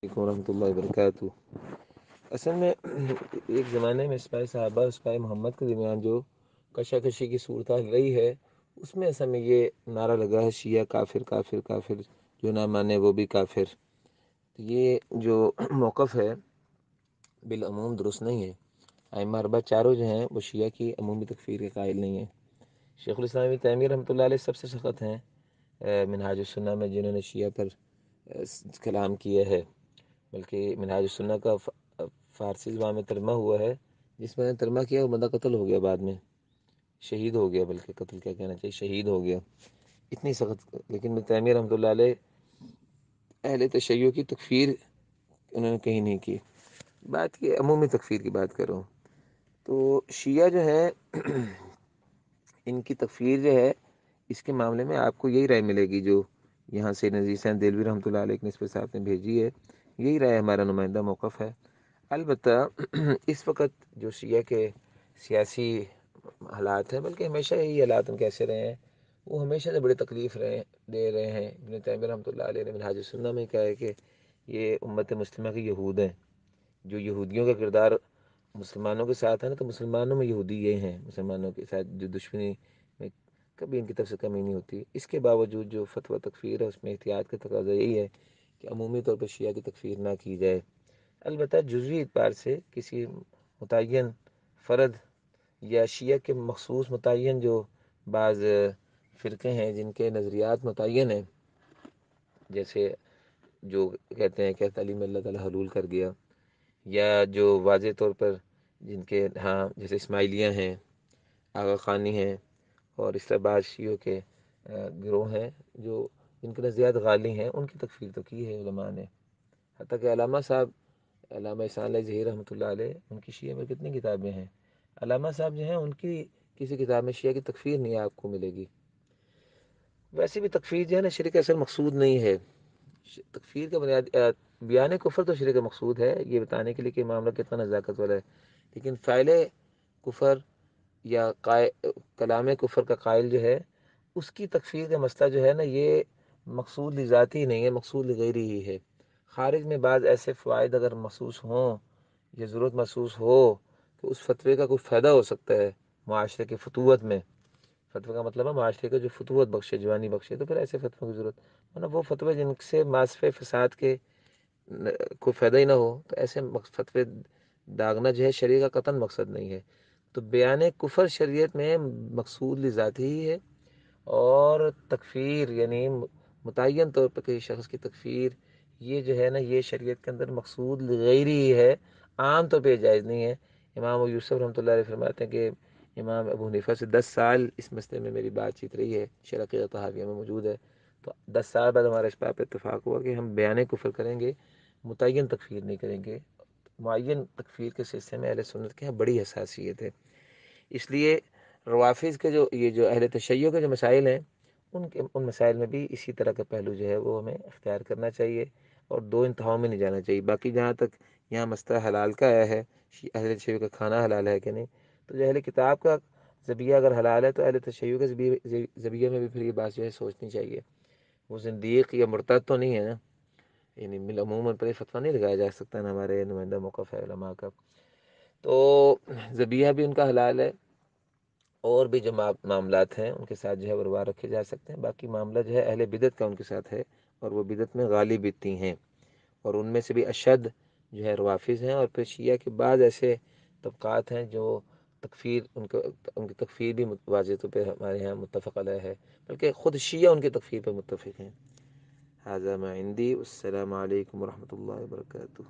علیکم ورحمۃ اللہ وبرکاتہ۔ اصل میں ایک زمانے میں سپاہی صحابہ اور سپاہی محمد کے درمیان جو کشاکشی کی صورتحال رہی ہے، اس میں اصل میں یہ نعرہ لگا ہے شیعہ کافر کافر کافر، جو نہ مانے وہ بھی کافر۔ یہ جو موقف ہے بالعموم درست نہیں ہے۔ ائمہ اربعہ چاروں جو ہیں وہ شیعہ کی عمومی تکفیر کے قائل نہیں ہیں۔ شیخ الاسلام ابن تیمیہ رحمۃ اللہ علیہ سب سے سخت ہیں منہاج السنہ میں، جنہوں نے شیعہ پر کلام کیا ہے، بلکہ منہاج السنہ کا فارسی زبان میں ترجمہ ہوا ہے، جس میں نے ترجمہ کیا وہ بندہ قتل ہو گیا، بعد میں شہید ہو گیا، بلکہ قتل کیا کہنا چاہیے، شہید ہو گیا، اتنی سخت۔ لیکن ابن تیمیہ رحمۃ اللہ علیہ اہل تشیع کی تکفیر انہوں نے کہیں نہیں کی، بات کی عمومی تکفیر کی بات کر رہا ہوں۔ تو شیعہ جو ہے ان کی تکفیر جو ہے، اس کے معاملے میں آپ کو یہی رائے ملے گی جو یہاں سے نذیر حسین دہلوی رحمۃ اللہ علیہ کی نسبت صاحب نے بھیجی ہے، یہی رائے ہمارا نمائندہ موقف ہے۔ البتہ اس وقت جو شیعہ کے سیاسی حالات ہیں، بلکہ ہمیشہ یہی حالات ان کیسے رہے ہیں، وہ ہمیشہ سے بڑی تکلیف دے رہے ہیں۔ ابن تیمیہ رحمۃ اللہ علیہ نے منہاج السنہ میں کہا ہے کہ یہ امت مسلمہ کے یہود ہیں، جو یہودیوں کا کردار مسلمانوں کے ساتھ ہے نا، تو مسلمانوں میں یہودی یہ ہیں، مسلمانوں کے ساتھ جو دشمنی میں کبھی ان کی طرف سے کمی نہیں ہوتی۔ اس کے باوجود جو فتویٰ تکفیر ہے، اس میں احتیاط کا تقاضا یہی ہے کہ عمومی طور پر شیعہ کی تکفیر نہ کی جائے، البتہ جزوی اعتبار سے کسی متعین فرد یا شیعہ کے مخصوص متعین جو بعض فرقے ہیں جن کے نظریات متعین ہیں، جیسے جو کہتے ہیں کہ تعلیم اللہ تعالیٰ حلول کر گیا، یا جو واضح طور پر جن کے ہاں جیسے اسماعیلیہ ہیں، آغا خانی ہیں، اور اس طرح بعض شیعوں کے گروہ ہیں جو جن کے نظریات غالی ہیں، ان کی تکفیر تو کی ہے علماء نے۔ حتیٰ کہ علامہ صاحب، علامہ احسان اللہ ظہیر رحمۃ اللہ علیہ، ان کی شیعہ میں کتنی کتابیں ہیں، علامہ صاحب جو ہیں ان کی کسی کتاب میں شیعہ کی تکفیر نہیں آپ کو ملے گی۔ ویسے بھی تکفیر جو ہے نا شرک اصل مقصود نہیں ہے۔ تکفیر کا بیان کفر تو شرک مقصود ہے، یہ بتانے کے لیے کہ معاملہ کتنا نزاکت والا ہے، لیکن فاعل کفر یا کلام کفر کا قائل جو ہے، اس کی تکفیر کا مسئلہ جو ہے نا، یہ مقصود لذاتی نہیں ہے، مقصود لغیری ہی ہے۔ خارج میں بعض ایسے فوائد اگر محسوس ہوں یا ضرورت محسوس ہو کہ اس فتوے کا کوئی فائدہ ہو سکتا ہے معاشرے کی فتوت میں، فتوے کا مطلب ہے معاشرے کا جو فتوت بخشے، جوانی بخشے، تو پھر ایسے فتووں کی ضرورت، ورنہ وہ فتوے جن سے معاشرے فساد کے کوئی فائدہ ہی نہ ہو، تو ایسے فتوے داغنا جو ہے شریعت کا قطعاً مقصد نہیں ہے۔ تو بیان کفر شریعت میں مقصود لذاتی ہی ہے، اور تکفیر یعنی متعین طور پر کسی شخص کی تکفیر، یہ جو ہے نا یہ شریعت کے اندر مقصود غیری ہی ہے، عام طور پہ جائز نہیں ہے۔ امام ابو یوسف رحمۃ اللہ علیہ فرماتے ہیں کہ امام ابو حنیفہ سے 10 سال اس مسئلے میں میری بات چیت رہی ہے، شرح طحاویہ میں موجود ہے، تو 10 سال بعد ہمارا اس بات پہ اتفاق ہوا کہ ہم بیان کفر کریں گے، متعین تکفیر نہیں کریں گے۔ معین تکفیر کے سلسلے میں اہل سنت کے یہاں بڑی حساسیت ہے، اس لیے روافظ کے جو یہ جو اہل تشیع کے جو مسائل ہیں، ان مسائل میں بھی اسی طرح کا پہلو جو ہے وہ ہمیں اختیار کرنا چاہیے، اور دو انتہاؤں میں نہیں جانا چاہیے۔ باقی جہاں تک یہاں مسئلہ حلال کا آیا ہے، اہل تشیع کا کھانا حلال ہے کہ نہیں، تو جو اہل کتاب کا ذبیحہ اگر حلال ہے تو اہل تشیع کے ذبیحہ میں بھی پھر یہ بات جو ہے سوچنی چاہیے، وہ زندیق یا مرتد تو نہیں ہے نا، یعنی عموماً پر یہ فتویٰ نہیں لگایا جا سکتا نا، ہمارے نمائندہ موقف ہے علماء کا۔ تو ذبیحہ بھی ان کا حلال ہے، اور بھی جو معاملات ہیں ان کے ساتھ جو ہے وہ روا رکھے جا سکتے ہیں۔ باقی معاملہ جو ہے اہل بدعت کا ان کے ساتھ ہے، اور وہ بدعت میں غالب اتنی ہیں، اور ان میں سے بھی اشد جو ہے روافظ ہیں، اور پھر شیعہ کے بعض ایسے طبقات ہیں جو تکفیر ان کی تکفیر بھی واضح طور پہ ہمارے یہاں متفق علیہ ہے، بلکہ خود شیعہ ان کی تکفیر پہ متفق ہیں۔ ھذا ما عندی، السلام علیکم ورحمۃ اللہ وبرکاتہ۔